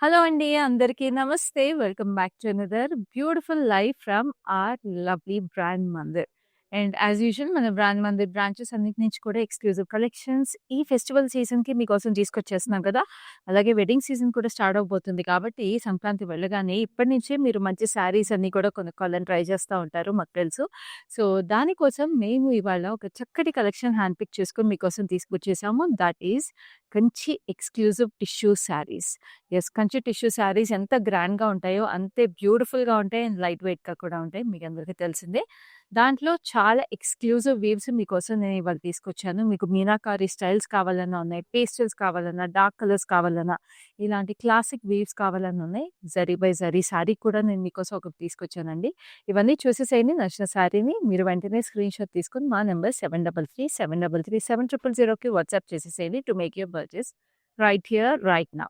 Hello అండి. అందరికీ నమస్తే. Welcome back to another beautiful life from our lovely brand Mandir. And as usual మన brand Mandir branches అన్నిటి నుంచి కూడా ఎక్స్‌క్లూజివ్ కలెక్షన్స్ ఈ ఫెస్టివల్ సీజన్‌కి మీకోసం తీసుకొచ్చేస్తున్నాం కదా! అలాగే వెడ్డింగ్ సీజన్ కూడా స్టార్ట్ అవ్వబోతుంది కాబట్టి సంక్రాంతి వెళ్ళగానే ఇప్పటి నుంచే మీరు మంచి శారీస్ అన్నీ కూడా కొనుక్కోవాలని ట్రై చేస్తా ఉంటారు మాకు తెలుసు. సో, దానికోసం మేము ఇవాళ ఒక చక్కటి కలెక్షన్ హ్యాండ్ పిక్ చేసుకొని మీకోసం తీసుకొచ్చేసాము. That is Kanchi exclusive tissue saris. Kanchi tissue saris ఎంత గ్రాండ్‌గా ఉంటాయో, అంతే బ్యూటిఫుల్‌గా ఉంటాయి. అండ్ లైట్ వెయిట్‌గా కూడా ఉంటాయి. మీకందరికీ తెలిసిందే. దాంట్లో చాలా ఎక్స్‌క్లూజివ్ వీవ్స్ మీకోసం నేను ఇవాళ తీసుకొచ్చాను. మీకు మీనాకారి స్టైల్స్ కావాలన్నా ఉన్నాయి. పేస్టల్స్ కావాలన్నా, డార్క్ కలర్స్ కావాలన్నా, ఇలాంటి క్లాసిక్ వీవ్స్ కావాలన్నా ఉన్నాయి. జరీ బై జరీ శారీ కూడా నేను మీకోసం ఒకటి తీసుకొచ్చానండి. ఇవన్నీ చూసేసేయండి. నచ్చిన శారీని మీరు వెంటనే స్క్రీన్‌షాట్ తీసుకొని మా నంబర్ 7337337000కి వాట్సాప్ చేసేసేయండి to make your purchase right here, right now.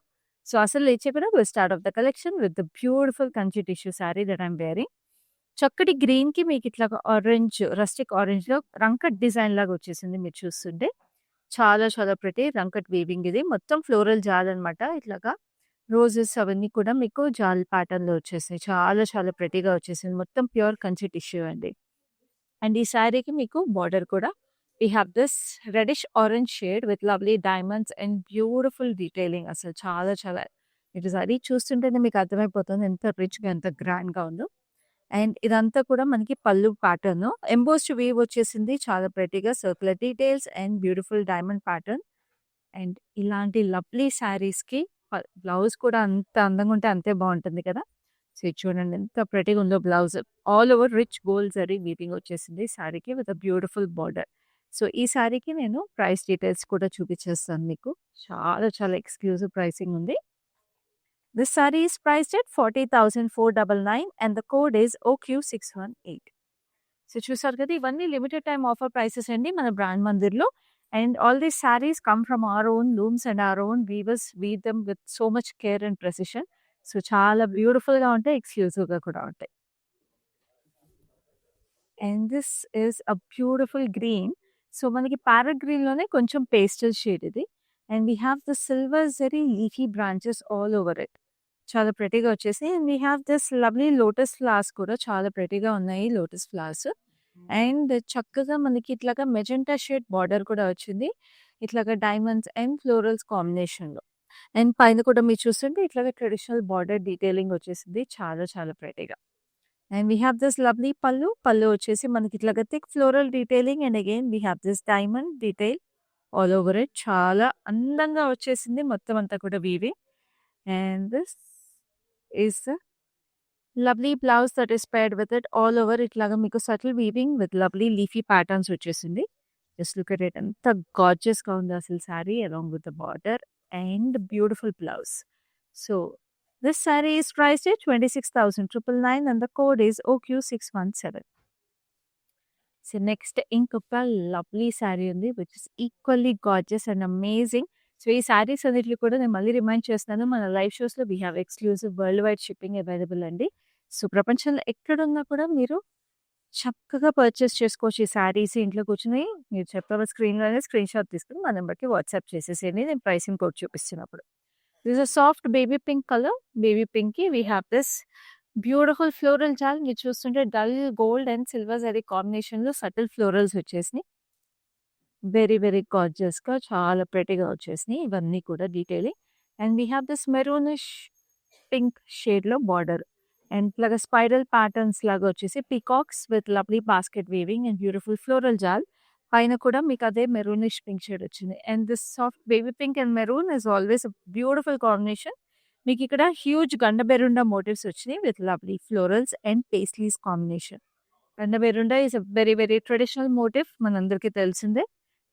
So, అసలు లేట్ చేయకుండా will start off the collection with the beautiful Kanchi tissue sari that I'm wearing. చక్కటి గ్రీన్‌కి మీకు ఇట్లాగా ఆరెంజ్, రస్టిక్ ఆరెంజ్‌లో రంకట్ డిజైన్ లాగా వచ్చేసింది మీరు చూస్తుంటే. చాలా చాలా ప్రిటీ రంకట్ వీవింగ్ ఇది. మొత్తం ఫ్లోరల్ జాల్ అనమాట. ఇట్లాగా రోజెస్ అవన్నీ కూడా మీకు జాల్ ప్యాటర్న్‌లో వచ్చేసాయి. చాలా చాలా ప్రిటీగా వచ్చేసింది. మొత్తం ప్యూర్ కంచి టిష్యూ అండి. అండ్ ఈ శారీకి మీకు బార్డర్ కూడా we have this reddish orange shade with lovely diamonds and beautiful detailing. అసలు చాలా చాలా ఇటు సారీ చూస్తుంటేనే మీకు అర్థమైపోతుంది ఎంత రిచ్‌గా, ఎంత గ్రాండ్‌గా ఉందో. అండ్ ఇదంతా కూడా మనకి పళ్ళు ప్యాటర్న్. ఎంబోస్డ్ వీవ్ వచ్చేసింది. చాలా ప్రెటీగా circular details and beautiful diamond pattern. And ఇలాంటి లవ్లీ శారీస్‌కి బ్లౌజ్ కూడా అంత అందంగా ఉంటే అంతే బావుంటుంది కదా! సో, ఇది చూడండి ఎంత ప్రెటీగా ఉందో blouse. All over rich gold zari weaving వచ్చేసింది శారీకి with a beautiful border. So, ఈ శారీకి నేను ప్రైస్ డీటెయిల్స్ కూడా చూపించేస్తాను మీకు. చాలా చాలా ఎక్స్‌క్లూజివ్ ప్రైసింగ్ ఉంది. This sari is priced at 40,499 and the code is OQ618. So, చూసారు కదా! ఇవన్నీ లిమిటెడ్ టైమ్ ఆఫర్ ప్రైసెస్ అండి మన బ్రాండ్ మందిర్‌లో. And all these saris come from our own looms and our own weavers weave them with so much care and precision. So, చాలా బ్యూటిఫుల్‌గా ఉంటాయి. ఎక్స్‌క్లూజివ్‌గా కూడా ఉంటాయి. And this is a beautiful green. So, మనకి ప్యారట్ గ్రీన్‌లోనే కొంచెం పేస్టల్ షేడ్ ఇది. And we have the silver zari leafy branches all over it. చాలా ప్రెటీగా వచ్చేసి and we have this lovely lotus flowers కూడా చాలా ప్రెటీగా ఉన్నాయి లోటస్ ఫ్లవర్స్. అండ్ చక్కగా మనకి ఇట్లాగా మెజెంటా షేడ్ బార్డర్ కూడా వచ్చింది. ఇట్లాగా డైమండ్స్ అండ్ ఫ్లోరల్స్ కాంబినేషన్‌లో. అండ్ పైన కూడా మీరు చూస్తుంటే ఇట్లాగా ట్రెడిషనల్ బార్డర్ డీటెయిలింగ్ వచ్చేసింది. చాలా చాలా ప్రెటీగా. And we have this lovely pallu. పల్లు వచ్చేసి మనకి ఇట్లాగా thick floral detailing and again we have this diamond detail all over it. చాలా అందంగా వచ్చేసింది మొత్తం అంతా కూడా weaving. And this is the lovely blouse that is paired with it. All over ఇట్లాగా మీకు subtle weaving with lovely leafy patterns వచ్చేసింది. Just look at it. ఎంత గార్జియస్‌గా ఉందో అసలు sari along with the border and beautiful blouse. So, this saree is priced at 26,999 and the code is OQ617. So, next ఇంకొక lovely sari ఉంది which is equally gorgeous and amazing. So, ఈ శారీస్ అన్నిటిని కూడా నేను మళ్ళీ రిమైండ్ చేస్తున్నాను. మన లైవ్ షోస్‌లో we have exclusive world wide shipping available అండి. సో, ప్రపంచంలో ఎక్కడున్నా కూడా మీరు చక్కగా పర్చేస్ చేసుకోవచ్చు ఈ శారీస్. ఇంట్లో కూర్చొని మీరు చెప్పిన స్క్రీన్‌లోనే స్క్రీన్‌షాట్ తీసుకొని మా నంబర్‌కి వాట్సాప్ చేసేసేయండి. నేను ప్రైసింగ్ కోడ్ చూపిస్తున్నప్పుడు. This is soft baby pink colour. Baby పింక్‌కి we have this beautiful floral jaal. మీరు చూస్తుంటే dull gold and silver zari కాంబినేషన్‌లో సటిల్ ఫ్లోరల్స్ వచ్చేసినాయి. వెరీ వెరీ గార్జియస్‌గా చాలా ప్రెటీగా వచ్చేసినాయి. ఇవన్నీ కూడా detailing. And we have this maroonish pink షేడ్‌లో బార్డర్. అండ్ ఇట్లాగా స్పైరల్ ప్యాటర్న్స్ లాగా వచ్చేసి peacocks with lovely basket weaving and beautiful floral jaal. పైన కూడా మీకు అదే మెరూనిష్ పింక్ షేడ్ వచ్చింది. And this soft baby pink and maroon is always a beautiful combination. మీకు ఇక్కడ హ్యూజ్ గండబెరుండా మోటివ్స్ వచ్చినాయి with lovely florals and paisleys combination. Gandaberunda is a very very traditional motif మనందరికీ తెలిసిందే.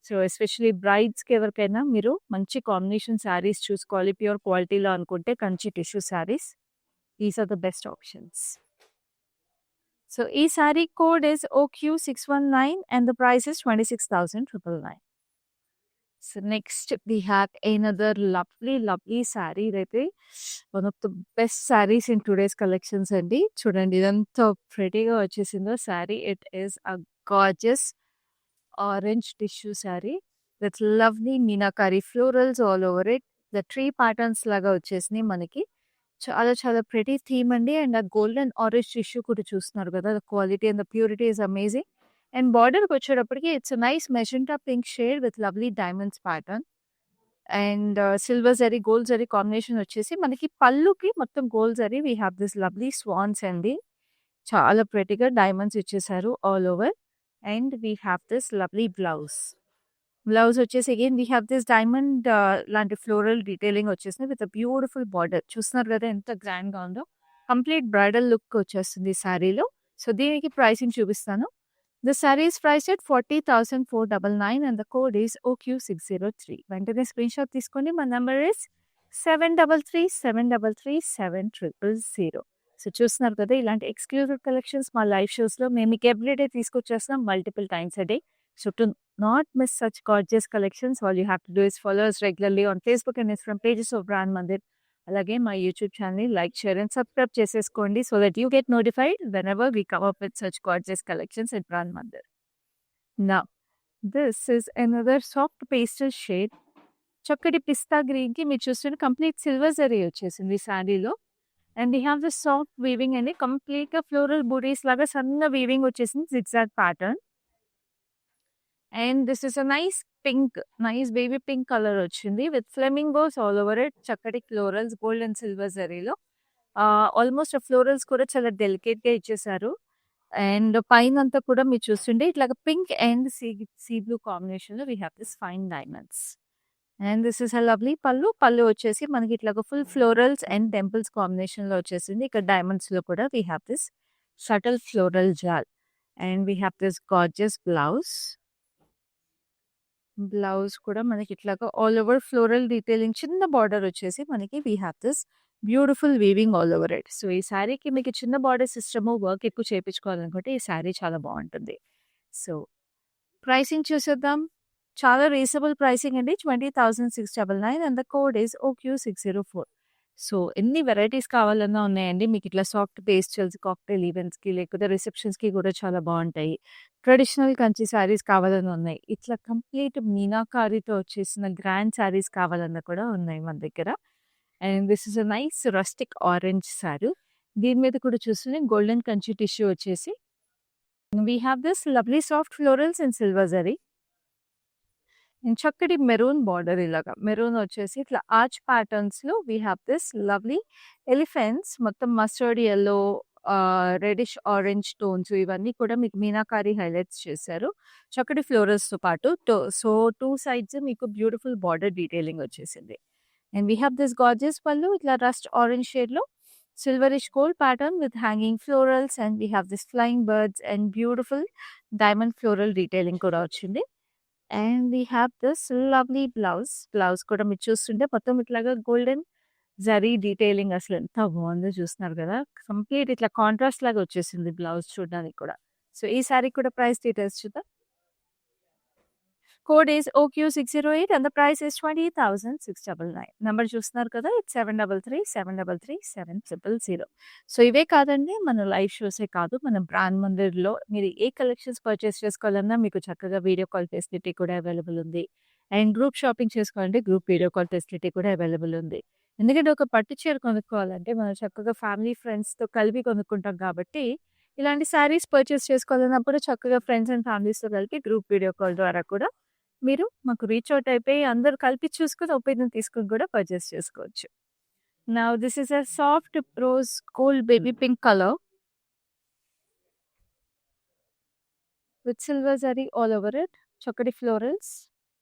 సో, ఎస్పెషల్లీ బ్రైడ్స్‌కి ఎవరికైనా మీరు మంచి combination saris చూసుకోవాలి ప్యూర్ క్వాలిటీలో అనుకుంటే Kanchi tissue saris. These are the best options. So, ఈ sari code is OQ619 and the price is 26,999. So, next we have another lovely lovely sari. ఇదైతే one of the best saris in today's collections అండి. చూడండి ఇదెంత ప్రెటీగా వచ్చేసిందో sari. It is a gorgeous orange tissue sari with lovely meenakari florals all over it. The tree patterns లాగా వచ్చేసినాయి మనకి. చాలా చాలా ప్రెటీ థీమ్ అండి. అండ్ ఆ గోల్డెన్ ఆరెంజ్ టిష్యూ కూడా చూస్తున్నారు కదా! The quality and the purity is amazing. And బార్డర్‌కొచ్చేటప్పటికి it's a nice magenta pink shade with lovely diamonds pattern. And silver zari, gold zari combination వచ్చేసి మనకి పళ్ళుకి మొత్తం gold zari we have this lovely swans అండి. చాలా ప్రెటీగా డైమండ్స్ ఇచ్చేసారు all over. And we have this lovely blouse. Blouse వచ్చేసి again we have this diamond లాంటి ఫ్లోరల్ డీటెయిలింగ్ వచ్చేసింది విత్ అ బ్యూటిఫుల్ బార్డర్. చూస్తున్నారు కదా ఎంత గ్రాండ్‌గా ఉందో. కంప్లీట్ బ్రైడల్ లుక్ వచ్చేస్తుంది ఈ శారీలో. సో, దీనికి ప్రైసింగ్ చూపిస్తాను. The saree is priced at 40,499 and the code is OQ603. వెంటనే స్క్రీన్‌షాట్ తీసుకోండి. మన నంబర్ ఇస్ 7337337000. సో, చూస్తున్నారు కదా ఇలాంటి ఎక్స్‌క్లూజివ్ కలెక్షన్స్ మా లైవ్ షోస్‌లో మేము మీకు ఎవ్రీడే తీసుకొచ్చేస్తున్నాం multiple times a day. So, to not miss such gorgeous collections all you have to do is follow us regularly on Facebook and Instagram pages of brand Mandir. అలాగే మా YouTube ఛానల్‌ని like, share and subscribe చేసేసుకోండి. So that you get notified whenever we come up with such gorgeous collections at brand Mandir. Now this is another soft pastel shade. చక్కటి పిస్తా గ్రీన్‌కి మీరు చూస్తున్న complete silver zari వచ్చేసింది ఈ శారీలో. And we have this soft weaving అండి. కంప్లీట్‌గా ఫ్లోరల్ బూటీస్ లాగా సన్న వీవింగ్ వచ్చేసింది zigzag pattern. And this is a nice baby pink colour వచ్చింది with flamingos all over it. చక్కటి ఫ్లోరల్స్ గోల్డ్ అండ్ సిల్వర్ జరీలో. ఆల్మోస్ట్ ఆ ఫ్లోరల్స్ కూడా చాలా డెలికేట్‌గా ఇచ్చేసారు. అండ్ పైనంతా కూడా మీరు చూస్తుంటే ఇట్లాగా పింక్ అండ్ సీ బ్లూ కాంబినేషన్‌లో we have this fine diamonds. And this is a lovely pallu. పళ్ళు వచ్చేసి మనకి ఇట్లాగా ఫుల్ ఫ్లోరల్స్ అండ్ టెంపుల్స్ కాంబినేషన్‌లో వచ్చేసింది. ఇక్కడ డైమండ్స్‌లో కూడా we have this subtle floral jaal. And we have this gorgeous blouse. Blouse కూడా మనకి ఇట్లాగా ఆల్ ఓవర్ ఫ్లోరల్ డీటెయిలింగ్ చిన్న బార్డర్ వచ్చేసి మనకి we have this beautiful weaving all over it. So, ఈ శారీకి మీకు చిన్న బార్డర్స్ ఇష్టము, వర్క్ ఎక్కువ చేపించుకోవాలనుకుంటే ఈ శారీ చాలా బాగుంటుంది. సో, ప్రైసింగ్ చూసేద్దాం. చాలా రీజనబుల్ ప్రైసింగ్ అండి. 20,699 and the code is OQ604. So, ఎన్ని వెరైటీస్ కావాలన్నా ఉన్నాయండి. మీకు ఇట్లా సాఫ్ట్ పేస్టల్స్ కాక్టైల్ ఈవెంట్స్‌కి లేకపోతే రిసెప్షన్స్‌కి కూడా చాలా బాగుంటాయి. ట్రెడిషనల్ కంచి శారీస్ కావాలన్నా ఉన్నాయి. ఇట్లా కంప్లీట్ మీనాకారితో వచ్చేసిన గ్రాండ్ శారీస్ కావాలన్నా కూడా ఉన్నాయి మన దగ్గర. And this is a nice rustic orange sari. దీని మీద కూడా చూస్తుంటే గోల్డెన్ కంచి టిష్యూ వచ్చేసి we have this lovely soft florals in silver zari. And చక్కటి మెరూన్ బార్డర్ ఇలాగా. మెరూన్ వచ్చేసి ఇట్లా ఆర్చ్ ప్యాటర్న్స్‌లో we have this lovely elephants మొత్తం mustard yellow, reddish orange tones ఇవన్నీ కూడా మీకు మీనాకారి హైలైట్స్ చేశారు. చక్కటి ఫ్లోరల్స్‌తో పాటు. సో, 2 సైడ్స్ మీకు బ్యూటిఫుల్ బార్డర్ డీటెయిలింగ్ వచ్చేసింది. And we have this gorgeous pallu ఇట్లా రస్ట్ ఆరెంజ్ షేడ్‌లో silverish gold pattern with hanging florals and we have this flying birds and beautiful diamond floral detailing కూడా వచ్చింది. And we have this lovely blouse. Blouse కూడా మీరు చూస్తుంటే మొత్తం ఇట్లాగా golden zari detailing అసలు ఎంత బాగుందో చూస్తున్నారు కదా! కంప్లీట్ ఇట్లా కాంట్రాస్ట్ లాగా వచ్చేసింది బ్లౌజ్ చూడడానికి కూడా. సో, ఈ సారీ కూడా ప్రైస్ డీటెయిల్స్ చూద్దాం. Code is OQ608 and the price is 20,699. Number చూస్తున్నారు కదా! ఇట్స్ 7337337000. సో, ఇవే కాదండి మన లైవ్ షోసే కాదు. మన బ్రాండ్ మందిర్‌లో మీరు ఏ కలెక్షన్స్ పర్చేస్ చేసుకోవాలన్నా మీకు చక్కగా వీడియో కాల్ ఫెసిలిటీ కూడా అవైలబుల్ ఉంది. అండ్ గ్రూప్ షాపింగ్ చేసుకోవాలంటే గ్రూప్ వీడియో కాల్ ఫెసిలిటీ కూడా అవైలబుల్ ఉంది. ఎందుకంటే ఒక పట్టు చీర కొనుక్కోవాలంటే మనం చక్కగా ఫ్యామిలీ, ఫ్రెండ్స్‌తో కలిపి కొనుక్కుంటాం కాబట్టి ఇలాంటి శారీస్ పర్చేస్ చేసుకోవాలన్నప్పుడు చక్కగా ఫ్రెండ్స్ అండ్ ఫ్యామిలీస్‌తో కలిపి గ్రూప్ వీడియో కాల్ ద్వారా కూడా మీరు మాకు రీచ్ ఔట్ అయిపోయి అందరూ కలిపి చూసుకొని ఒపీనియన్ తీసుకొని కూడా పర్చేస్ చేసుకోవచ్చు. Now this is a soft rose gold baby pink colour with silver zari all over it. చక్కటి ఫ్లోరల్స్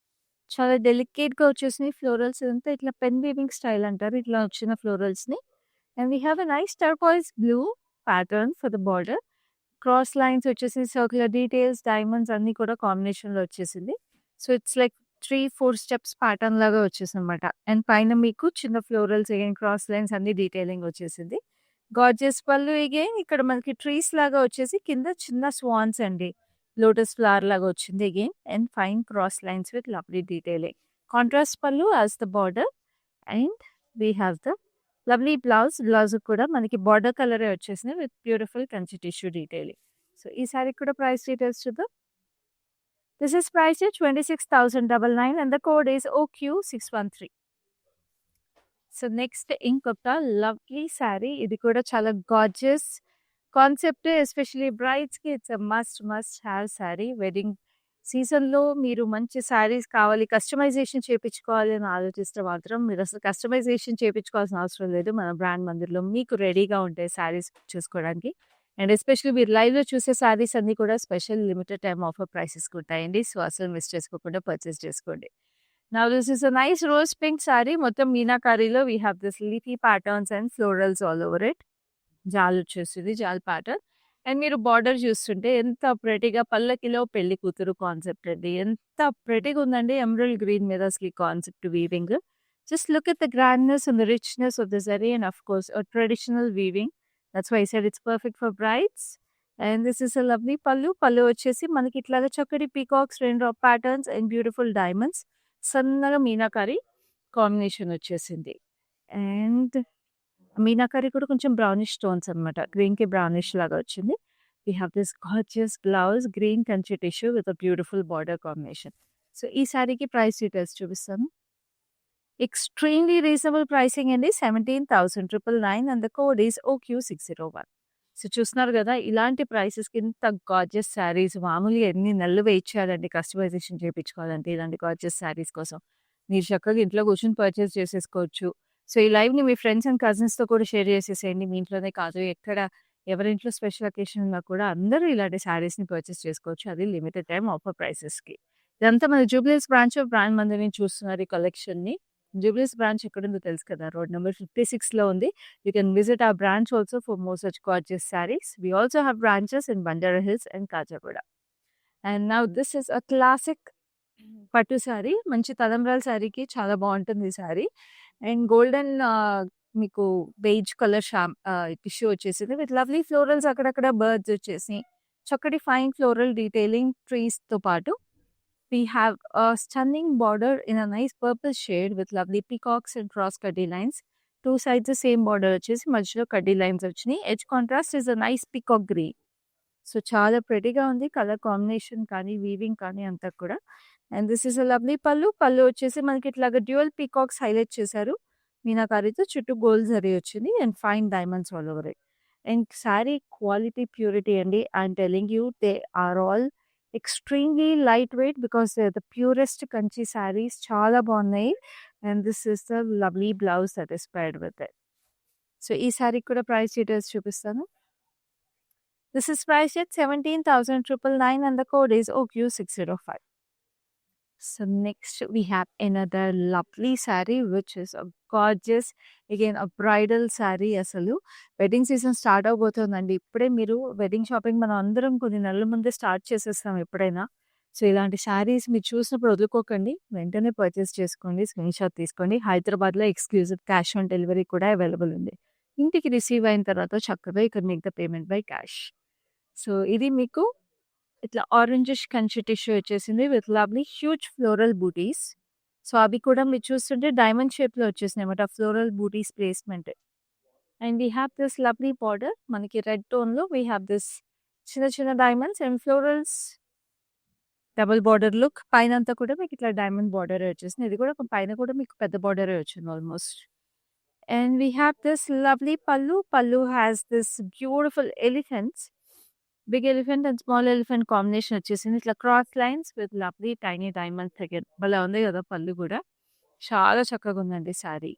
చాలా డెలికేట్‌గా వచ్చేసినాయి ఫ్లోరల్స్. ఇదంతా ఇట్లా పెన్ వీవింగ్ స్టైల్ అంటారు. ఇట్లా వచ్చిన ఫ్లోరల్స్‌ని. And we have a nice turquoise blue pattern for the border. Cross lines వచ్చేసి సర్క్యులర్ డీటెయిల్స్, డైమండ్స్ అన్నీ కూడా కాంబినేషన్‌లో వచ్చేసింది. So, it's like 3, 4 steps pattern లాగా వచ్చేసిందనమాట. అండ్ పైన మీకు చిన్న ఫ్లోరల్స్ అగైన్ క్రాస్ లైన్స్ అన్ని డీటెయిలింగ్ వచ్చేసింది. గార్జియస్ పళ్ళు అగైన్ ఇక్కడ మనకి ట్రీస్ లాగా వచ్చేసి కింద చిన్న స్వాన్స్ అండి. లోటస్ ఫ్లవర్ లాగా వచ్చింది again. And fine cross lines with lovely detailing. Contrast pallu as the border. And we have the lovely blouse. Blouse కూడా మనకి బార్డర్ కలరే వచ్చేసింది with beautiful Kanchi tissue detailing. So, ఈ సారీ కూడా ప్రైస్ డీటెయిల్స్ చూద్దాం. This is priced at 26,999 and the code is OQ613. So next ఇంకొక lovely sari. ఇది కూడా చాలా గార్జియస్ కాన్సెప్ట్. ఎస్పెషల్లీ బ్రైడ్స్‌కి it's a must have sari. Wedding సీజన్‌లో మీరు మంచి శారీస్ కావాలి, కస్టమైజేషన్ చేపించుకోవాలి అని ఆలోచిస్తే మాత్రం మీరు అసలు కస్టమైజేషన్ చేపించుకోవాల్సిన అవసరం లేదు. మన బ్రాండ్ మందిర్‌లో మీకు రెడీగా ఉంటాయి శారీస్ చూసుకోవడానికి. అండ్ ఎస్పెషల్లీ మీరు లైవ్‌లో చూసే శారీస్ అన్నీ కూడా స్పెషల్ లిమిటెడ్ టైమ్ ఆఫర్ ప్రైసెస్‌కి ఉంటాయండి. సో అసలు మిస్ చేసుకోకుండా పర్చేస్ చేసుకోండి. Now this is a nice rose pink saree. మొత్తం మీనాకారీలో we have this leafy patterns and florals all over it. జాల్ వచ్చేసింది, జాల్ ప్యాటర్న్. అండ్ మీరు బార్డర్ చూస్తుంటే ఎంత ప్రెటీగా పల్లకిలో పెళ్లి కూతురు కాన్సెప్ట్ అండి. ఎంత ప్రెటీగా ఉందండి ఎమరల్డ్ గ్రీన్ మీద అసలు ఈ concept weaving. Just look at the grandness and the richness of the zari and of course a traditional weaving. That's why I said it's perfect for brides. And this is a lovely pallu. పల్లు వచ్చేసి మనకి ఇట్లాగా చక్కటి peacocks, rain drop patterns and beautiful diamonds, సన్నగా meenakari combination వచ్చేసింది. And meenakari కూడా కొంచెం brownish tones అనమాట. గ్రీన్‌కి బ్రౌనిష్ లాగా వచ్చింది. We have this gorgeous blouse, green Kanchi tissue with a beautiful border combination. So ఈ సారీకి ప్రైస్ డీటెయిల్స్ చూపిస్తాను. ఎక్స్‌ట్రీమ్‌లీ రీజనబుల్ ప్రైసింగ్ అండి. 17,999 and the code is OQ601. So చూస్తున్నారు గదా! ఇలాంటి ప్రైసెస్‌కి ఇంత గార్జియస్ శారీస్ మామూలుగా ఎన్ని నెలలు వెయిట్ చేయాలండి కస్టమైజేషన్ చేపించుకోవాలంటే ఇలాంటి గార్జియస్ శారీస్ కోసం. మీరు చక్కగా ఇంట్లో కూర్చొని పర్చేస్ చేసేసుకోవచ్చు. సో ఈ లైవ్‌ని మీ ఫ్రెండ్స్ అండ్ కజిన్స్‌తో కూడా షేర్ చేసేసేయండి. మీ ఇంట్లోనే కాదు, ఎక్కడ ఎవరింట్లో స్పెషల్ అకేషన్ ఉన్నా కూడా అందరూ ఇలాంటి శారీస్‌ని పర్చేస్ చేసుకోవచ్చు. అది లిమిటెడ్ టైమ్ ఆఫర్ ప్రైసెస్‌కి. ఇదంతా మన జూబ్లీహిల్స్ బ్రాంచ్ ఆఫ్ బ్రాండ్ మందిని చూస్తున్నారు ఈ కలెక్షన్‌ని. జూబ్లీహిల్స్ బ్రాంచ్ ఎక్కడుందో తెలుసు కదా! రోడ్ నంబర్ 56లో ఉంది. You can visit our branch also for more such gorgeous sarees. We also have branches in Bandara Hills and Kajagoda. And now this is a classic పట్టు sorry. మంచి తలంబ్రాల సారీకి చాలా బావుంటుంది ఈ సారీ. అండ్ గోల్డెన్ మీకు బెయిజ్ colour tissue వచ్చేసింది with lovely florals, అక్కడక్కడ బర్డ్స్ వచ్చేసి చక్కటి ఫైన్ ఫ్లోరల్ డీటెయిలింగ్ ట్రీస్‌తో పాటు we have a stunning border in a nice purple shade with lovely peacocks and cross cutty lines. Two sides the same border వచ్చేసి మధ్యలో కడ్డీ lines వచ్చినాయి. Edge contrast is a nice peacock green. So చాలా ప్రెటీగా ఉంది colour combination కానీ, weaving కానీ అంతా కూడా. And this is a lovely pallu. పల్లు వచ్చేసి మనకి ఇట్లాగా డ్యూయల్ పీకాక్స్ హైలైట్ చేశారు మీనాకారితో. చుట్టూ గోల్డ్ జరీ వచ్చింది and fine diamonds all over it. And sari quality, purity అండి. I'm telling you they are all extremely lightweight because they're the purest Kanchi sarees. చాలా బాగున్నాయి. And this is the lovely blouse that is paired with it. So ఈ సారీ కూడా price details చూపిస్తాను. This is price at 17,999 and the code is OQ605. So next we have another lovely saree which is a gorgeous, again a bridal saree. అసలు wedding season start అవబోతుందండి. ఇప్పుడే మీరు wedding shopping మనం అందరం కొన్ని నెలల ముందే start చేసేస్తాం ఎప్పుడైనా. సో ఇలాంటి శారీస్ మీరు చూసినప్పుడు వదులుకోకండి. వెంటనే పర్చేస్ చేసుకోండి. స్క్రీన్ షాట్ తీసుకోండి. హైదరాబాద్‌లో ఎక్స్క్లూజివ్ క్యాష్ ఆన్ డెలివరీ కూడా అవైలబుల్ ఉంది. ఇంటికి రిసీవ్ అయిన తర్వాత చక్కగా ఇక్కడ make the payment by cash. So ఇది మీకు ఇట్లా ఆరెంజిష్ కంచి టిష్యూ వచ్చేసింది with lovely huge floral butis. So అవి కూడా మీరు చూస్తుంటే డైమండ్ షేప్‌లో వచ్చేసినాయి అన్నమాట floral butis placement. And we have this lovely border. మనకి రెడ్ టోన్‌లో వీ హ్యావ్ దిస్ చిన్న చిన్న diamonds and florals double border look. పైనంతా కూడా మీకు ఇట్లా డైమండ్ బార్డరే వచ్చేసింది. ఇది కూడా పైన కూడా మీకు పెద్ద బార్డరే వచ్చింది almost. And we have this lovely pallu. Pallu has this beautiful elephants, big elephant and small elephant combination వచ్చేసింది. ఇట్లా cross lines with lovely tiny diamonds దగ్గర భలే ఉంది కదా పళ్ళు కూడా. చాలా చక్కగా ఉందండి sari.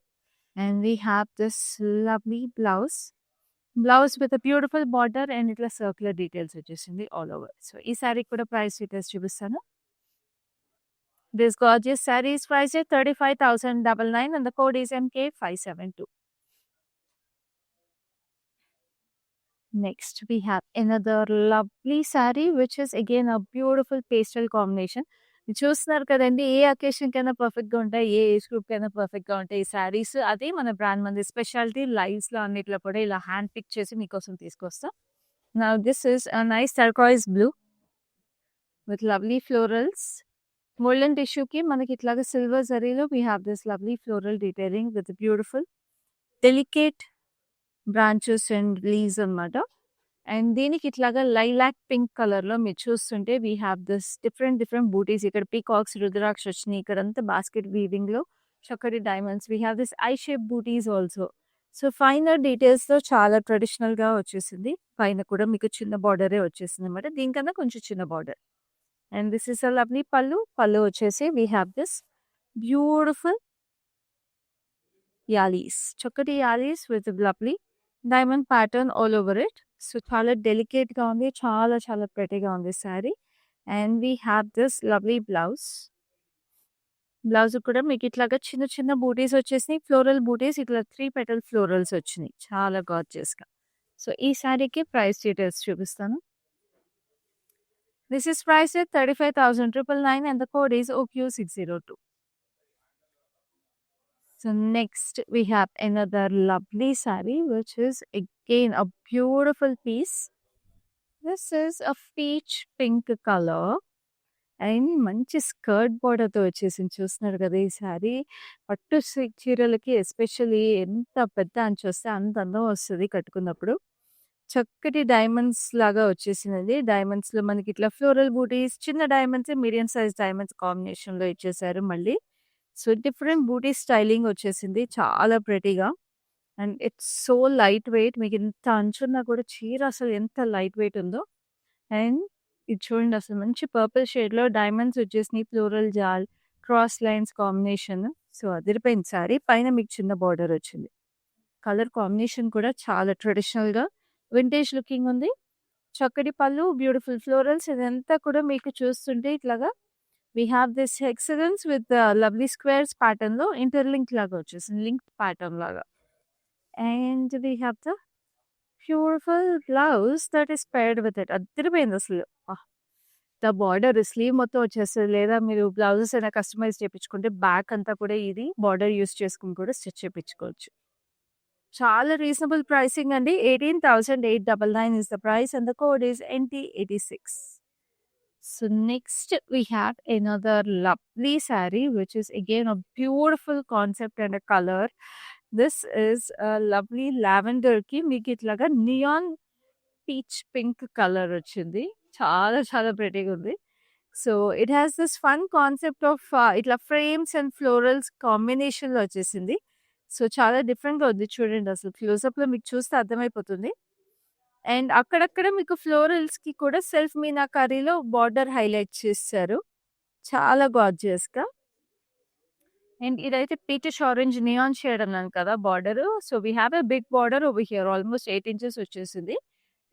And we have this lovely blouse. Blouse with a beautiful border and ఇట్లా సర్క్యులర్ డీటెయిల్స్ వచ్చేసింది ఆల్ ఓవర్. సో ఈ శారీ కూడా ప్రైస్ డీటెయిల్స్ చూపిస్తాను. This gorgeous sari is priced at 35,999 and the code is MK572. Next, we have another lovely saree which is again a beautiful pastel combination. మీరు చూస్తున్నారు కదండి, ఏ occasion కైనా పర్ఫెక్ట్‌గా ఉంటాయి. ఏ ఏజ్ గ్రూప్‌కైనా పర్ఫెక్ట్‌గా ఉంటాయి ఈ శారీస్. అదే మన బ్రాండ్ మంది స్పెషాలిటీ. లైవ్స్‌లో అన్నిట్లో కూడా ఇలా హ్యాండ్ పిక్ చేసి మీకోసం తీసుకొస్తాం. Now this is a nice turquoise blue with lovely florals. Golden టిష్యూకి మనకి ఇట్లాగా సిల్వర్ జరీలో we have this lovely floral detailing with beautiful delicate branches and leaves అన్నమాట. అండ్ దీనికి ఇట్లాగా లైలాక్ పింక్ కలర్‌లో మీరు చూస్తుంటే we have this different butis. ఇక్కడ పీకాక్స్, రుద్రాక్ష వచ్చినాయి. ఇక్కడంతా బాస్కెట్ వీవింగ్‌లో చక్కటి diamonds. We have this eye shape butis also. So, finer డీటెయిల్స్‌తో చాలా ట్రెడిషనల్‌గా వచ్చేసింది. పైన కూడా మీకు చిన్న బార్డరే వచ్చేసిందనమాట. దీనికన్నా కొంచెం చిన్న బార్డర్. And this is a lovely pallu. పల్లు వచ్చేసి we have this beautiful yalis. చక్కటి yalis with lovely diamond pattern all over it. So, చాలా డెలికేట్‌గా ఉంది. చాలా చాలా ప్రెటీగా ఉంది sari. And we have this lovely blouse. Blouse కూడా మీకు ఇట్లాగా చిన్న చిన్న బూటీస్ వచ్చేసినాయి. ఫ్లోరల్ బూటీస్ ఇట్లా 3 పెటల్ ఫ్లోరల్స్ వచ్చినాయి. చాలా గార్జియస్‌గా. సో, ఈ శారీకి ప్రైస్ డీటెయిల్స్ చూపిస్తాను. This is priced at 35,999 and the code is OQ602. So next we have another lovely saree which is again a beautiful piece. This is a peach pink color and మంచి skirt బార్డర్‌తో వచ్చేసింది. చూస్తున్నారు కదా! ఈ శారీ పట్టు చీరలకి especially ఎంత పెద్ద అంచొస్తే అంత అందం వస్తది కట్టుకున్నప్పుడు. చక్కటి డైమండ్స్ లాగా వచ్చేసినది. డైమండ్స్‌లో మనకి ఇట్లా ఫ్లోరల్ బూటీస్, చిన్న డైమండ్స్, మీడియం సైజ్ డైమండ్స్ కాంబినేషన్‌లో ఇచ్చేసారు మళ్ళీ. సో, డిఫరెంట్ బూటీ స్టైలింగ్ వచ్చేసింది. చాలా ప్రెటీగా. And it's so light weight. మీకు ఇంత అంచున్నా కూడా చీర అసలు ఎంత లైట్ వెయిట్ ఉందో. అండ్ ఇది చూడండి అసలు మంచి పర్పుల్ షేడ్‌లో డైమండ్స్ వచ్చేసినాయి. ఫ్లోరల్ జాల్, క్రాస్ లైన్స్ కాంబినేషన్. సో, అదిరిపోయింది శారీ. పైన మీకు చిన్న బార్డర్ వచ్చింది. కలర్ కాంబినేషన్ కూడా చాలా ట్రెడిషనల్‌గా వింటేజ్ లుకింగ్ ఉంది. చక్కటి పళ్ళు, బ్యూటిఫుల్ ఫ్లోరల్స్ ఇదంతా కూడా మీకు చూస్తుంటే ఇట్లాగా we have this hexagons with lovely squares ప్యాటర్న్‌లో ఇంటర్లింక్ లాగా వచ్చేసింది. లింక్ ప్యాటర్న్ లాగా. And we have the beautiful blouse that is paired with it. అదిరిపోయింది అసలు. ద బార్డర్ స్లీవ్ మొత్తం వచ్చేస్తది. లేదా మీరు బ్లౌజెస్ అయినా కస్టమైజ్ చేపించుకుంటే బ్యాక్ అంతా కూడా ఇది బార్డర్ యూజ్ చేసుకొని కూడా స్టిచ్ చేపించుకోవచ్చు. చాలా రీజనబుల్ ప్రైసింగ్ అండి. 18,899 is the price and the code is NT86. So next we have another lovely saree which is again a beautiful concept and a color. This is a lovely lavender కి మీకు ఇట్లాగా neon peach pink colour వచ్చింది. చాలా చాలా ప్రెటీగా ఉంది. So, it has this fun concept of ఇట్లా frames and florals కాంబినేషన్‌లో వచ్చేసింది. సో, చాలా డిఫరెంట్‌గా ఉంది చూడండి అసలు క్లోజప్‌లో మీకు చూస్తే అర్థమైపోతుంది. అండ్ అక్కడక్కడ మీకు ఫ్లోరల్స్‌కి కూడా సెల్ఫ్ మీనాకారీలో బార్డర్ హైలైట్ చేశారు. చాలా గార్జియస్‌గా. అండ్ ఇదైతే పీచిష్ ఆరెంజ్ నియాన్ షేడ్ అన్నాను కదా border. So, we have a big border over here almost 8 inches వచ్చేసింది.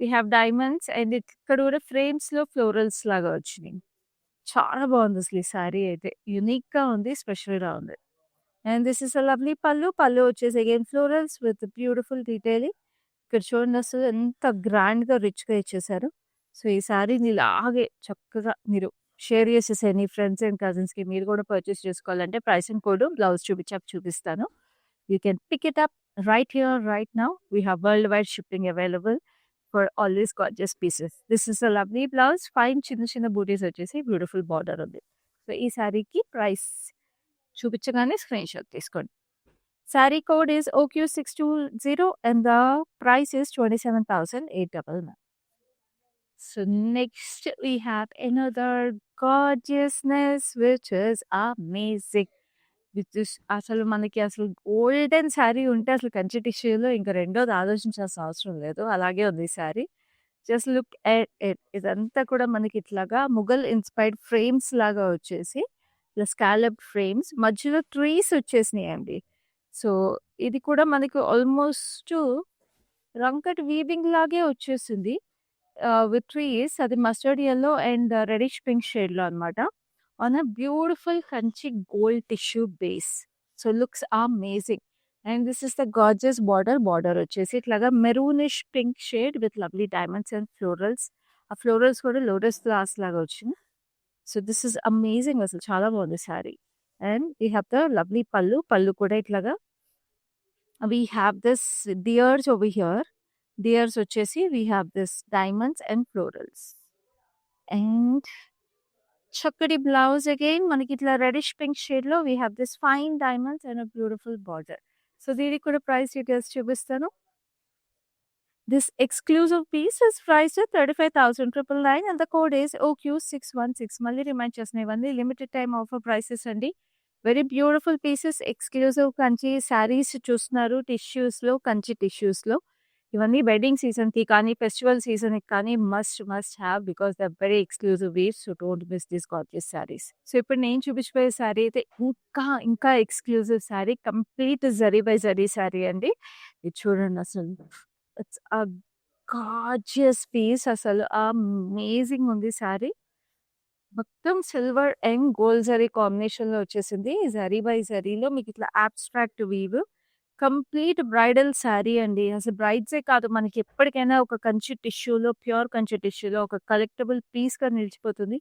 వి హావ్ డైమండ్స్ అండ్ ఇక్కడ కూడా ఫ్రేమ్స్‌లో ఫ్లోరల్స్ లాగా వచ్చినాయి. చాలా బాగుంది అసలు ఈ శారీ అయితే. యూనిక్‌గా ఉంది. స్పెషల్‌గా ఉంది. And this is a lovely pallu. పల్లు వచ్చేసి again florals with beautiful detailing. ఇక్కడ చూడండి అసలు ఎంత గ్రాండ్‌గా రిచ్‌గా ఇచ్చేసారు. సో, ఈ శారీని ఇలాగే చక్కగా మీరు షేర్ చేసేసేయండి ఫ్రెండ్స్ అండ్ కజిన్స్‌కి. మీరు కూడా పర్చేస్ చేసుకోవాలంటే ప్రైస్ అండ్ కోడ్ బ్లౌజ్ చూపించాక చూపిస్తాను. You can pick it up right here right now. We have world wide shipping available for all these gorgeous pieces. This is a lovely blouse. Fine చిన్న చిన్న బూటీస్ వచ్చేసి beautiful border ఉంది. So, ఈ శారీకి price చూపించగానే screen shot తీసుకోండి. Saree code is OQ620 and the price is 27,899. So next we have another gorgeousness which is amazing. Which is అసలు మనకి అసలు గోల్డెన్ శారీ ఉంటే అసలు కంచి టిష్యూలో ఇంకా రెండోది ఆలోచించాల్సిన అవసరం లేదు. అలాగే ఉంది ఈ sari. Just look at it. ఇదంతా కూడా మనకి ఇట్లాగా ముఘల్ ఇన్స్పైర్డ్ ఫ్రేమ్స్ లాగా వచ్చేసి ఇట్లా స్కాలప్ ఫ్రేమ్స్ మధ్యలో ట్రీస్ వచ్చేసినాయండి. సో, ఇది కూడా మనకు ఆల్మోస్ట్ రంకట్ వీవింగ్ లాగే వచ్చేసింది. విత్ ట్రీస్ అది mustard yellow and reddish pink షేడ్‌లో అన్నమాట. On a beautiful Kanchi gold tissue base. So, looks amazing. And this is the gorgeous border. Border వచ్చేసి ఇట్లాగా maroonish pink shade with lovely diamonds and florals. ఆ florals కూడా lotus flowers లాగా వచ్చింది. So, this is amazing అసలు చాలా బాగుంది sari. And we have the lovely pallu. పల్లు కూడా ఇట్లాగా we have this deers over here. Deers వచ్చేసి we have this diamonds and florals. And చక్కటి బ్లౌజ్ అగైన్ మనకి ఇట్లా రెడిష్ పింక్ షేడ్‌లో we have this fine diamonds and a beautiful border. So, దీనికి కూడా ప్రైస్ డీటెయిల్స్ చూపిస్తాను. This exclusive piece is priced at 35,999 and the code is OQ616. మళ్ళీ remind చేస్తున్నా ఇవన్నీ లిమిటెడ్ టైమ్ ఆఫర్ ప్రైసెస్ అండి. Very beautiful pieces, exclusive Kanchi saris చూస్తున్నారు. టిష్యూస్‌లో, కంచి టిష్యూస్‌లో. ఇవన్నీ wedding సీజన్‌కి కానీ, ఫెస్టివల్ సీజన్‌కి కానీ must have because they are very exclusive wears. So, don't miss these gorgeous saris. So, ఇప్పుడు నేను చూపించబోయే శారీ అయితే ఇంకా exclusive sari. Complete zari by zari sari అండి. ఇది చూడండి అసలు. ఇట్స్ అ గార్జియస్ పీస్ అసలు. అమేజింగ్ ఉంది శారీ. మొత్తం సిల్వర్ అండ్ గోల్డ్ జరీ కాంబినేషన్‌లో వచ్చేసింది. జరీ బై జరీలో మీకిట్లా abstract weave. Complete bridal sari అండి. అసలు బ్రైడ్సే కాదు, మనకి ఎప్పటికైనా ఒక కంచి టిష్యూలో, ప్యూర్ కంచి టిష్యూలో ఒక కలెక్టబుల్ పీస్‌గా నిలిచిపోతుంది.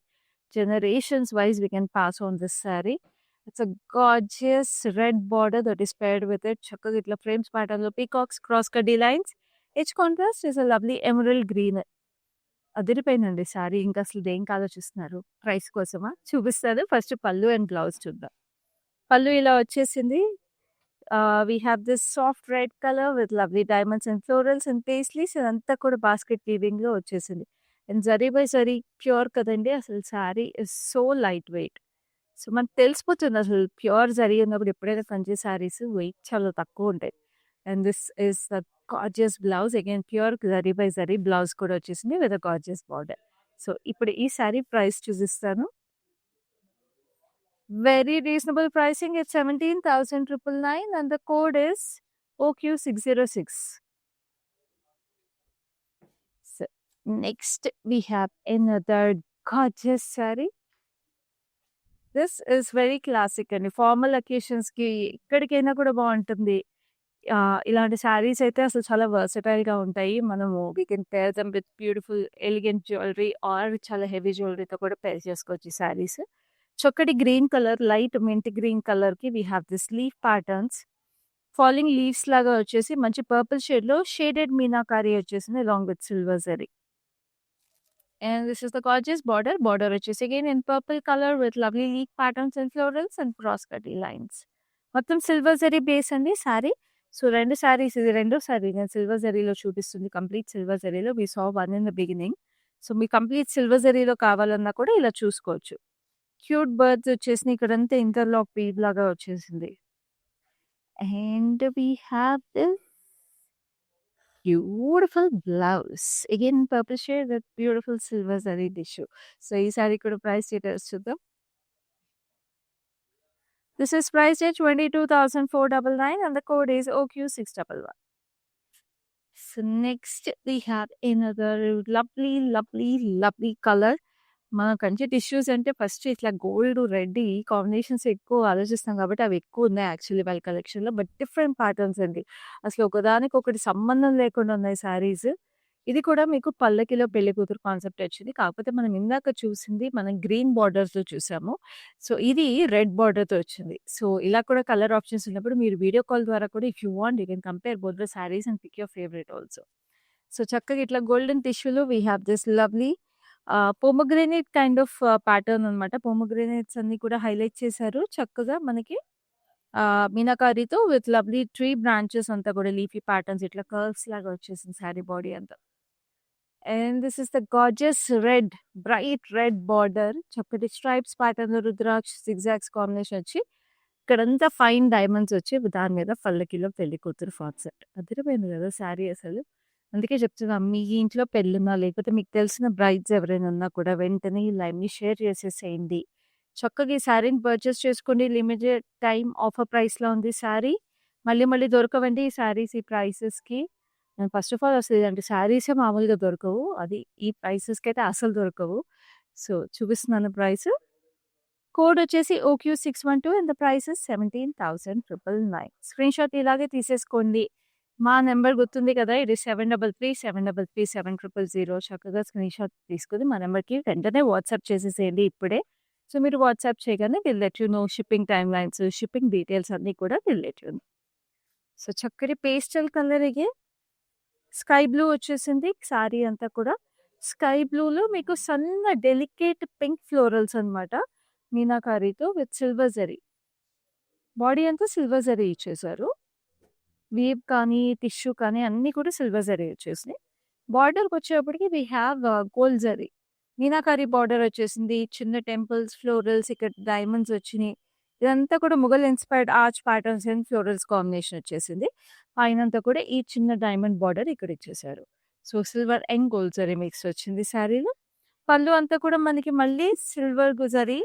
Generations wise we can pass on this sari. It's a gorgeous red border that is paired with it. చక్కగా ఇట్లా ఫ్రేమ్స్ ప్యాటర్న్‌లో పీకాక్స్, క్రాస్ కడ్డీ lines. Each contrast is a lovely emerald green. అదిరిపోయిందండి శారీ. ఇంకా అసలు దేనికి ఆలోచిస్తున్నారు? ప్రైస్ కోసమా? చూపిస్తాను. ఫస్ట్ పళ్ళు అండ్ బ్లౌజ్ చూద్దాం. పళ్ళు ఇలా వచ్చేసింది. We have this soft red colour with lovely diamonds and florals and paisleys. ఇదంతా కూడా బాస్కెట్ వీవింగ్‌లో వచ్చేసింది. And zari by zari pure కదండీ! అసలు sari is so light weight. So, మనకు తెలిసిపోతుంది అసలు ప్యూర్ జరీ ఉన్నప్పుడు ఎప్పుడైనా కంచి శారీస్ వెయిట్ చాలా తక్కువుంటాయి. And this is the gorgeous blouse. Again pure zari by zari blouse కూడా వచ్చేసింది with a gorgeous border. So, ఇప్పుడు ఈ శారీ ప్రైస్ చూసిస్తాను. Very reasonable pricing. It's 17,999 and the code is OQ606. So, next we have another gorgeous saree. This is very classic అండి. Formal అకేషన్స్‌కి ఎక్కడికైనా కూడా బావుంటుంది. ఇలాంటి శారీస్ అయితే అసలు చాలా వర్సటైల్‌గా ఉంటాయి. మనము we can pair them with beautiful elegant jewellery or చాలా హెవీ జ్యువెలరీతో కూడా పేర్ చేసుకోవచ్చు ఈ శారీస్. చక్కటి green colour, light mint green కలర్‌కి we have this leaf patterns. Falling leaves లాగా వచ్చేసి మంచి పర్పుల్ షేడ్‌లో షేడెడ్ మీనాకారి వచ్చేసింది along with silver zari. And this is the gorgeous border. Border వచ్చేసి again in purple color with lovely leaf patterns and florals and cross cutty lines. మొత్తం silver zari base అండి sari. So, 2 saris, ఇది రెండో శారీ నేను సిల్వర్ జరీలో చూపిస్తుంది. కంప్లీట్ సిల్వర్ జరీలో we saw one in the beginning. So, మీ కంప్లీట్ సిల్వర్ జరీలో కావాలన్నా కూడా ఇలా చూసుకోవచ్చు. క్యూట్ బర్డ్స్ వచ్చేసినాయి. ఇక్కడంతా ఇంటర్లాక్ వీవ్ లాగా వచ్చేసింది. And we have this beautiful blouse. Again purple shade with beautiful silver zari tissue. So, ఈ సారీ కూడా ప్రైస్ డీటెయిల్స్ చూద్దాం. This is priced at 22,499 and the code is OQ611. So, next we have another lovely color. మన Kanchi tissues అంటే first ఇట్లా gold, red ఈ combinations ఎక్కువ ఆలోచిస్తాం కాబట్టి అవి ఎక్కువ ఉన్నాయి యాక్చువల్లీ వాళ్ళ కలెక్షన్‌లో. బట్ డిఫరెంట్ ప్యాటర్న్స్ అండి. అసలు ఒకదానికొకటి సంబంధం లేకుండా ఉన్నాయి శారీస్. ఇది కూడా మీకు పల్లకిలో పెళ్లి కూతురు కాన్సెప్ట్ వచ్చింది. కాకపోతే మనం ఇందాక చూసింది మనం గ్రీన్ బార్డర్స్‌తో చూసాము. సో, ఇది రెడ్ బార్డర్‌తో వచ్చింది. సో, ఇలా కూడా కలర్ ఆప్షన్స్ ఉన్నప్పుడు మీరు వీడియో కాల్ ద్వారా కూడా if you want you can compare both the saris and pick your favourite also. So, చక్కగా ఇట్లా గోల్డెన్ టిష్యూలో we have this lovely pomegranate kind of pattern అనమాట. పోమోగ్రానేట్స్ అన్నీ కూడా హైలైట్ చేశారు. చక్కగా మనకి మీనాకారితో విత్ లవ్లీ ట్రీ బ్రాంచెస్ అంతా కూడా లీఫీ ప్యాటర్న్స్ ఇట్లా కర్వ్స్ లాగా వచ్చేసింది శారీ బాడీ అంతా. And this is the gorgeous red, bright red border. చక్కటి stripes pattern rudraksha zigzags combination వచ్చి ఇక్కడంతా ఫైన్ డైమండ్స్ వచ్చి దాని మీద పల్లకిలో పెళ్లి కూతురు ఫాట్ సెట్. అదిరిపోయింది కదా శారీ అసలు. అందుకే చెప్తున్నా మీ ఇంట్లో పెళ్ళున్నా లేకపోతే మీకు తెలిసిన బ్రైడ్స్ ఎవరైనా ఉన్నా కూడా వెంటనే ఈ లైవ్‌ని షేర్ చేసేసేయండి. చక్కగా ఈ శారీని పర్చేస్ చేసుకోండి. లిమిటెడ్ టైమ్ ఆఫర్ ప్రైస్‌లో ఉంది శారీ. మళ్ళీ దొరకవండి ఈ శారీస్ ఈ ప్రైసెస్‌కి. ఫస్ట్ ఆఫ్ ఆల్ అసలు ఇలాంటి శారీసే మామూలుగా దొరకవు. అది ఈ ప్రైసెస్‌కైతే అసలు దొరకవు. సో, చూపిస్తున్నాను ప్రైస్. కోడ్ వచ్చేసి OQ612 and the price is 17,999. Screenshot ఇలాగే తీసేసుకోండి. మా నంబర్ గుర్తుంది కదా! ఇది 7337337000. చక్కగా స్క్రీన్‌షాట్ తీసుకొని మా నంబర్‌కి వెంటనే వాట్సాప్ చేసేసేయండి ఇప్పుడే. సో, మీరు వాట్సాప్ చేయగానే will let you know shipping timelines, shipping details అన్నీ కూడా will let you know. So, చక్కటి pastel colour again sky blue వచ్చేసింది శారీ అంతా కూడా. స్కై బ్లూలో మీకు సన్న డెలికేట్ పింక్ ఫ్లోరల్స్ అనమాట. మీనాకారితో విత్ సిల్వర్ జరీ. బాడీ అంతా సిల్వర్ జరీ ఇచ్చేసారు. వీవ్ కానీ, టిష్యూ కానీ అన్నీ కూడా సిల్వర్ జరీ వచ్చేసినాయి. బార్డర్‌కొచ్చేటప్పటికి we have gold zari. Meenakari border వచ్చేసింది. చిన్న టెంపుల్స్, ఫ్లోరల్స్ ఇక్కడ డైమండ్స్ వచ్చినియి. ఇదంతా కూడా Mughal inspired arch patterns and florals combination వచ్చేసింది. పైనంతా కూడా ఈ చిన్న డైమండ్ బార్డర్ ఇక్కడ ఇచ్చేసారు. So, silver and gold zari mix వచ్చింది శారీలో. పళ్ళు అంతా కూడా మనకి మళ్ళీ సిల్వర్ జరీ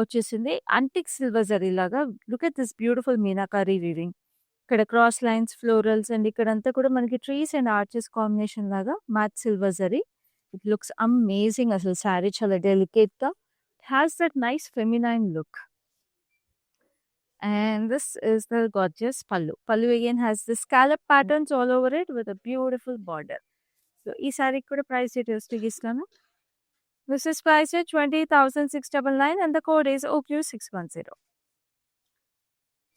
వచ్చేసింది. యాంటిక్ సిల్వర్ జరీ లాగా. Look at this beautiful meenakari weaving. ఇక్కడ క్రాస్ లైన్స్, ఫ్లోరల్స్ అండ్ ఇక్కడంతా కూడా మనకి ట్రీస్ అండ్ ఆర్చెస్ కాంబినేషన్ లాగా matte silver zari. It looks amazing అసలు శారీ చాలా డెలికేట్‌గా. Has that nice feminine look. And this is the gorgeous pallu. Pallu again has the scallop patterns all over it with a beautiful border. So, ఈ సారీ కూడా price details ఇస్తాను. This is priced at 20,699 and the code is OQ610.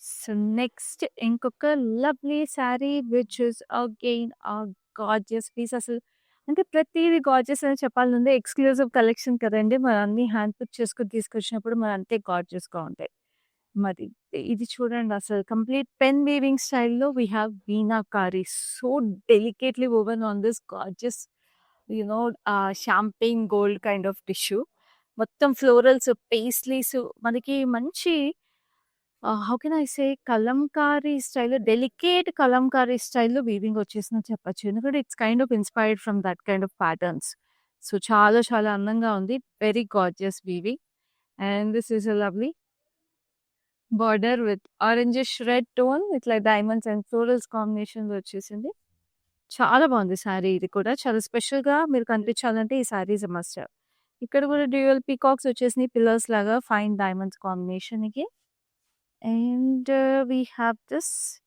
So, next ఇంకొక lovely saree which is again a gorgeous piece. అసలు అంటే ప్రతిది gorgeous అని చెప్పాలంటే exclusive collection కదండి. మనం అన్ని హ్యాండ్ పిక్ చేసుకొని తీసుకొచ్చినప్పుడు మరి అంతే గార్జియస్‌గా ఉంటాయి. మరి ఇది చూడండి అసలు కంప్లీట్ పెన్ వీవింగ్ స్టైల్‌లో we have meenakari. So delicately woven on this gorgeous champagne gold kind of tissue. మొత్తం ఫ్లోరల్స్, పేస్ట్లీస్ మనకి మంచి how can I say Kalamkari స్టైల్‌లో డెలికేట్ కలంకారీ స్టైల్‌లో వీవింగ్ వచ్చేసిందని చెప్పొచ్చు. ఎందుకంటే it's kind of inspired from that kind of patterns. So చాలా చాలా అందంగా ఉంది. Very gorgeous weaving. And this is a lovely border with orangish red tone with like diamonds and florals కాంబినేషన్‌లో వచ్చేసింది. చాలా బాగుంది శారీ. ఇది కూడా చాలా స్పెషల్‌గా మీరు కనిపించాలంటే ఈ sari is a must have. ఇక్కడ కూడా డ్యూయల్ పీకాక్స్ వచ్చేసినాయి పిల్లర్స్ లాగా ఫైన్ డైమండ్స్ కాంబినేషన్‌కి. And we have this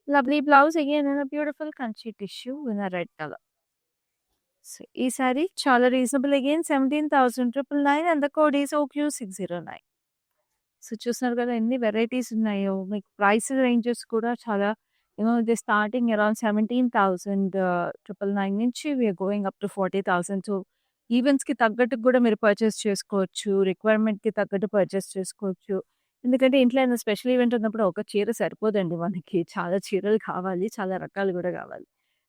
lovely blouse again in a beautiful kanchi tissue in a red color. So, ఈ సారీ చాలా reasonable again 17,999 and the code is OQ609. So చూస్తున్నారు కదా ఎన్ని varieties ఉన్నాయో. మీకు ప్రైస్ రేంజెస్ కూడా చాలా దే స్టార్టింగ్ అరౌండ్ 17,999 నుంచి we are going up to 40,000. So ఈవెంట్స్‌కి తగ్గట్టుగా కూడా మీరు పర్చేస్ చేసుకోవచ్చు. రిక్వైర్మెంట్‌కి తగ్గట్టు పర్చేస్ చేసుకోవచ్చు. ఎందుకంటే ఇంట్లో ఏదైనా స్పెషల్ ఈవెంట్ ఉన్నప్పుడు ఒక చీర సరిపోదండి మనకి. చాలా చీరలు కావాలి. చాలా రకాలు కూడా కావాలి.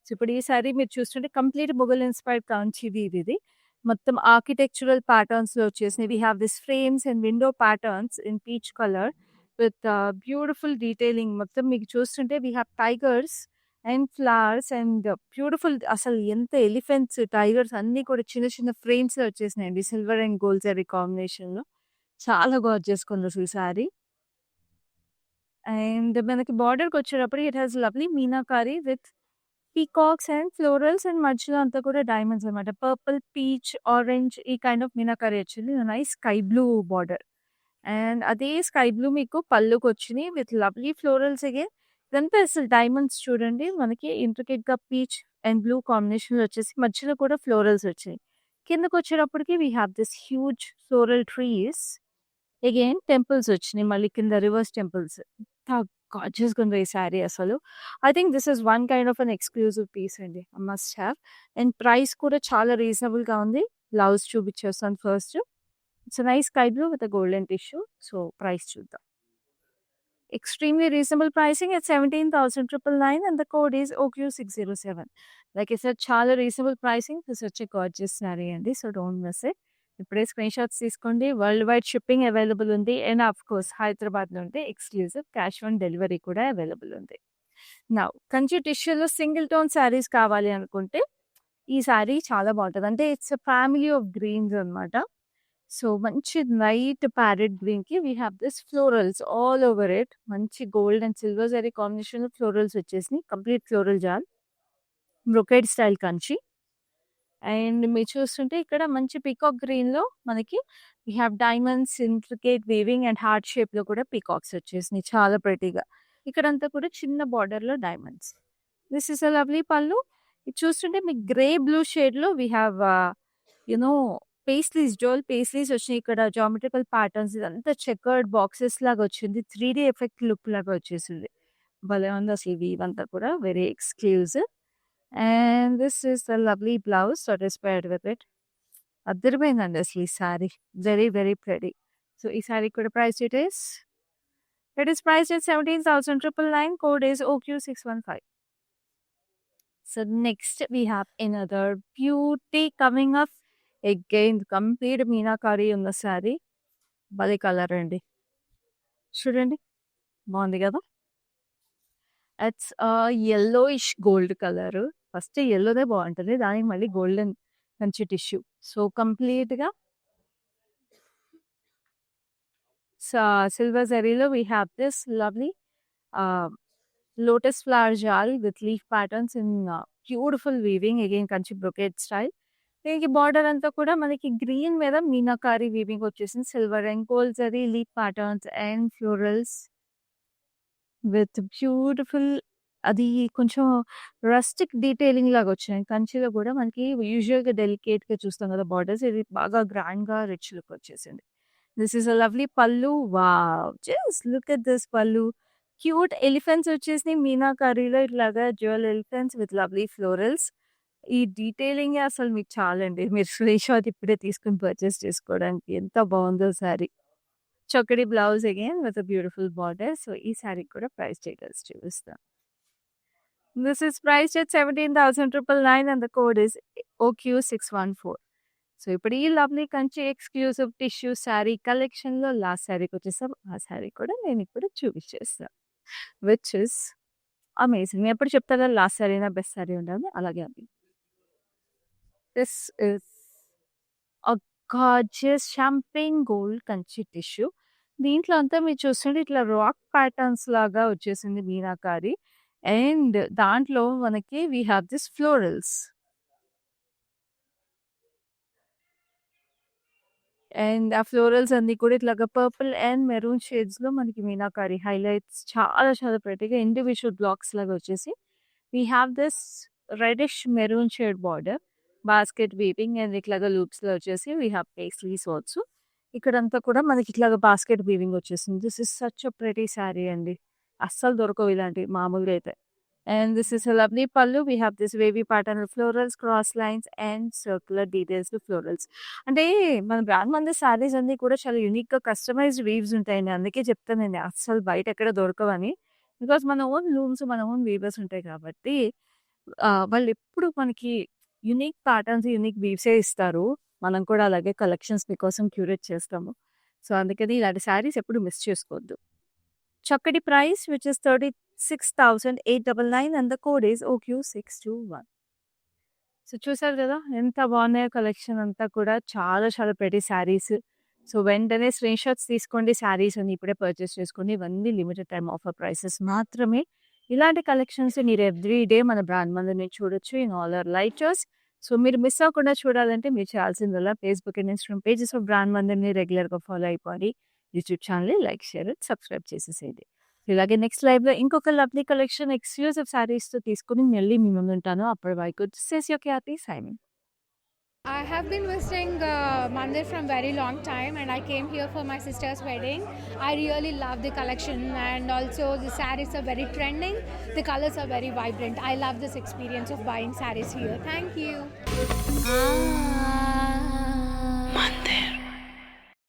సో ఇప్పుడు ఈ సారీ మీరు చూస్తుంటే complete Mughal inspired Kanchi weave ఇది. మొత్తం ఆర్కిటెక్చరల్ ప్యాటర్న్స్‌లో వచ్చేసినవి. We have this frames and window patterns in peach colour with beautiful detailing. మొత్తం మీకు చూస్తుంటే we have tigers and flowers and beautiful అసలు ఎంత ఎలిఫెంట్స్, టైగర్స్ అన్నీ కూడా చిన్న చిన్న ఫ్రేమ్స్‌లో వచ్చేసినాయండి. సిల్వర్ అండ్ గోల్డ్ జరీ కాంబినేషన్‌లో. చాలా గార్జియస్‌గా ఉంది అసలు శారీ. అండ్ మనకి బార్డర్‌కి వచ్చేటప్పటికి it has lovely meenakari with peacocks and florals and మధ్యలో అంతా కూడా డైమండ్స్ అనమాట. పర్పుల్, పీచ్, ఆరెంజ్ ఈ కైండ్ ఆఫ్ మీనాకారి వచ్చింది. Nice sky blue border. And అదే స్కై బ్లూ మీకు పళ్ళుకొచ్చినాయి విత్ లవ్లీ ఫ్లోరల్స్ అగైన్. ఇదంతా అసలు డైమండ్స్ చూడండి మనకి ఇంట్రికేట్‌గా పీచ్ అండ్ బ్లూ కాంబినేషన్‌లో వచ్చేసి మధ్యలో కూడా ఫ్లోరల్స్ వచ్చాయి. కిందకొచ్చేటప్పటికి we have this huge floral trees. Again temples వచ్చినాయి. మళ్ళీ కింద రివర్స్ టెంపుల్స్. ఎంత గార్జియస్‌గా ఉందో ఈ శారీ అసలు. I think this is one kind of an exclusive piece అండి. Must have. అండ్ ప్రైస్ కూడా చాలా రీజనబుల్‌గా ఉంది. బ్లౌజ్ చూపించేస్తాను first. It's a nice sky blue with a golden tissue. So price చూద్దాం. Extremely reasonable pricing at 17,999 and the code is OQ607. Like I said, చాలా reasonable pricing for such a gorgeous sari అండి. So don't miss it. ఇప్పుడే screen shots తీసుకోండి. World wide shipping available ఉంది. And of course హైదరాబాద్‌లో ఉంటే exclusive cash on delivery కూడా available ఉంది. Now Kanchi టిష్యూలో సింగిల్ టోన్ శారీస్ కావాలి అనుకుంటే ఈ శారీ చాలా బాగుంటది. అంటే it's a family of greens అనమాట. సో మంచి లైట్ ప్యారెట్ గ్రీన్‌కి we have this florals all over it. మంచి గోల్డ్ అండ్ సిల్వర్ జరీ కాంబినేషన్‌లో ఫ్లోరల్స్ వచ్చేసినాయి. Complete floral jaal. Brocade style Kanchi. And మీరు చూస్తుంటే ఇక్కడ మంచి పీకాక్ గ్రీన్‌లో మనకి we have diamonds, intricate weaving and heart షేప్‌లో కూడా పీకాక్స్ వచ్చేసినాయి చాలా ప్రెటీగా. ఇక్కడంతా కూడా చిన్న బార్డర్‌లో diamonds. This is a lovely pallu. ఇది చూస్తుంటే మీకు గ్రే బ్లూ షేడ్‌లో we have you know pastries, జోల్ పేస్ట్రీస్ వచ్చినాయి. ఇక్కడ జామెట్రికల్ ప్యాటర్న్స్ ఇదంతా చెకర్డ్ బాక్సెస్ లాగా వచ్చింది. 3D ఎఫెక్ట్ లుక్ లాగా వచ్చేసింది. భలే ఉంది అసలు ఈ వీవ్ అంతా కూడా very exclusive. And this is the lovely blouse that is paired with it. అద్దరిపోయిందండి అసలు ఈ sari. Very very pretty. So ఈ సారీ కూడా price it is priced at 17,999. Code is OQ615. So next we have another beauty coming up. Again complete meenakari ఉన్న సారీ. భలే colour అండి. చూడండి. బావుంది గదా! It's yellowish gold colour. First యెల్లోనే బావుంటది. దానికి మళ్ళీ గోల్డెన్ కంచి టిష్యూ. సో, కంప్లీట్‌గా సిల్వర్ జరీలో we have this lovely ah, lotus flower jaal with leaf patterns in beautiful weaving again Kanchi brocade style. దీనికి బార్డర్ అంతా కూడా మనకి గ్రీన్ మీద మీనాకారి వీవింగ్ వచ్చేసింది. Silver and gold zari leaf patterns and florals with beautiful అది కొంచెం రస్టిక్ డీటెయిలింగ్ లాగా వచ్చాయి. కంచిలో కూడా మనకి యూజువల్‌గా డెలికేట్‌గా చూస్తాం కదా! బార్డర్స్ ఇది బాగా గ్రాండ్‌గా రిచ్ లుక్ వచ్చేసింది. దిస్ ఈస్ అ లవ్లీ పల్లు. Wow! Just look at this పల్లు. క్యూట్ ఎలిఫెంట్స్ వచ్చేసినాయి మీనాకారిలో ఇట్లాగా dual elephants with lovely florals. ఈ డీటెయిలింగే అసలు మీకు చాలండి. మీరు స్క్రీన్ షాట్ ఇప్పుడే తీసుకొని పర్చేస్ చేసుకోవడానికి. ఎంత బావుందో సారీ. చొక్కడి blouse again with a beautiful border. So, ఈ సారీకి కూడా ప్రైస్ డీటెయిల్స్ చూపిస్తా. This is priced at 17,999 and the code is OQ614. So, ఇప్పుడు ఈ lovely Kanchi exclusive tissue sari కలెక్షన్‌లో లాస్ట్ శారీకొచ్చేసాం. ఆ శారీ కూడా నేనిప్పుడు చూపిచ్చేస్తా. Which is amazing. నేనెప్పుడు చెప్తా కదా! లాస్ట్ శారీనా బెస్ట్ శారీ ఉండాలని. అలాగే అది. This is a gorgeous champagne gold Kanchi tissue. దీంట్లో అంతా మీరు చూస్తుంటే ఇట్లా రాక్ ప్యాటర్న్స్ లాగా వచ్చేసింది మీనాకారి. అండ్ దాంట్లో మనకి we have this florals. And ఆ ఫ్లోరల్స్ అన్నీ కూడా ఇట్లాగా పర్పుల్ అండ్ మెరూన్ షేడ్స్‌లో మనకి మీనాకారి హైలైట్స్ చాలా చాలా ప్రెటీగా ఇండివిడ్యువల్ బ్లాక్స్ లాగా వచ్చేసి we have this reddish maroon shade border, basket weaving and ఇట్లాగా లూప్స్‌లో వచ్చేసి వి హావ్ పేస్ట్రీస్ ఆల్సో. ఇక్కడంతా కూడా మనకి ఇట్లాగా బాస్కెట్ వీవింగ్ వచ్చేసింది. This is such a pretty sari అండి. అస్సలు దొరకవు ఇలాంటివి మామూలుగా అయితే. And this is a lovely pallu. We have this wavy pattern of florals, cross lines and circular details with florals. అంటే మన బ్రాండ్ మంది శారీస్ అన్నీ కూడా చాలా యూనిక్‌గా కస్టమైజ్డ్ వీవ్స్ ఉంటాయండి. అందుకే చెప్తానండి అస్సలు బయట ఎక్కడ దొరకవని. బికాజ్ మన ఓన్ లూమ్స్, మన ఓన్ వీవర్స్ ఉంటాయి కాబట్టి వాళ్ళెప్పుడు మనకి యూనిక్ ప్యాటర్న్స్, యూనిక్ వీవ్సే ఇస్తారు. మనం కూడా అలాగే కలెక్షన్స్ మీకోసం క్యూరేట్ చేస్తాము. సో, అందుకని ఇలాంటి శారీస్ ఎప్పుడు మిస్ చేసుకోవద్దు. చక్కటి price which is 36,899 and the code is OQ621. So, చూసారు గదా! ఎంత బాగున్నాయో కలెక్షన్ అంతా కూడా. చాలా చాలా ప్రెటీ శారీస్. సో, వెంటనే స్క్రీన్ షాట్స్ తీసుకోండి. శారీస్ అన్ని ఇప్పుడే పర్చేస్ చేసుకోండి. ఇవన్నీ లిమిటెడ్ టైమ్ ఆఫర్ ప్రైసెస్ మాత్రమే. ఇలాంటి కలెక్షన్స్ మీరు ఎవ్రీ డే మన బ్రాండ్ మందిని చూడొచ్చు in all our live shows. So, మీరు మిస్ అవ్వకుండా చూడాలంటే మీరు చేయాల్సిందల్లా Facebook and Instagram pages of brand మందిని రెగ్యులర్‌గా ఫాలో అయిపోండి. యూట్యూబ్ ఛానల్‌ని లైక్, షేర్, సబ్స్క్రైబ్ చేసేసేయండి. ఇలాగే నెక్స్ట్ లైవ్‌లో ఇంకొక లవ్లీ కలెక్షన్ ఎక్స్‌క్లూజివ్ శారీస్‌తో తీసుకొని మళ్ళీ మీ ముందుంటాను. అప్పటి వరకు this is your Khyati signing. I have been visiting Mandir from very long time, and I came here for my sister's wedding. I really love the collection, and also the sarees are very trending. The colors are very vibrant. I love this experience of buying sarees here. Thank you.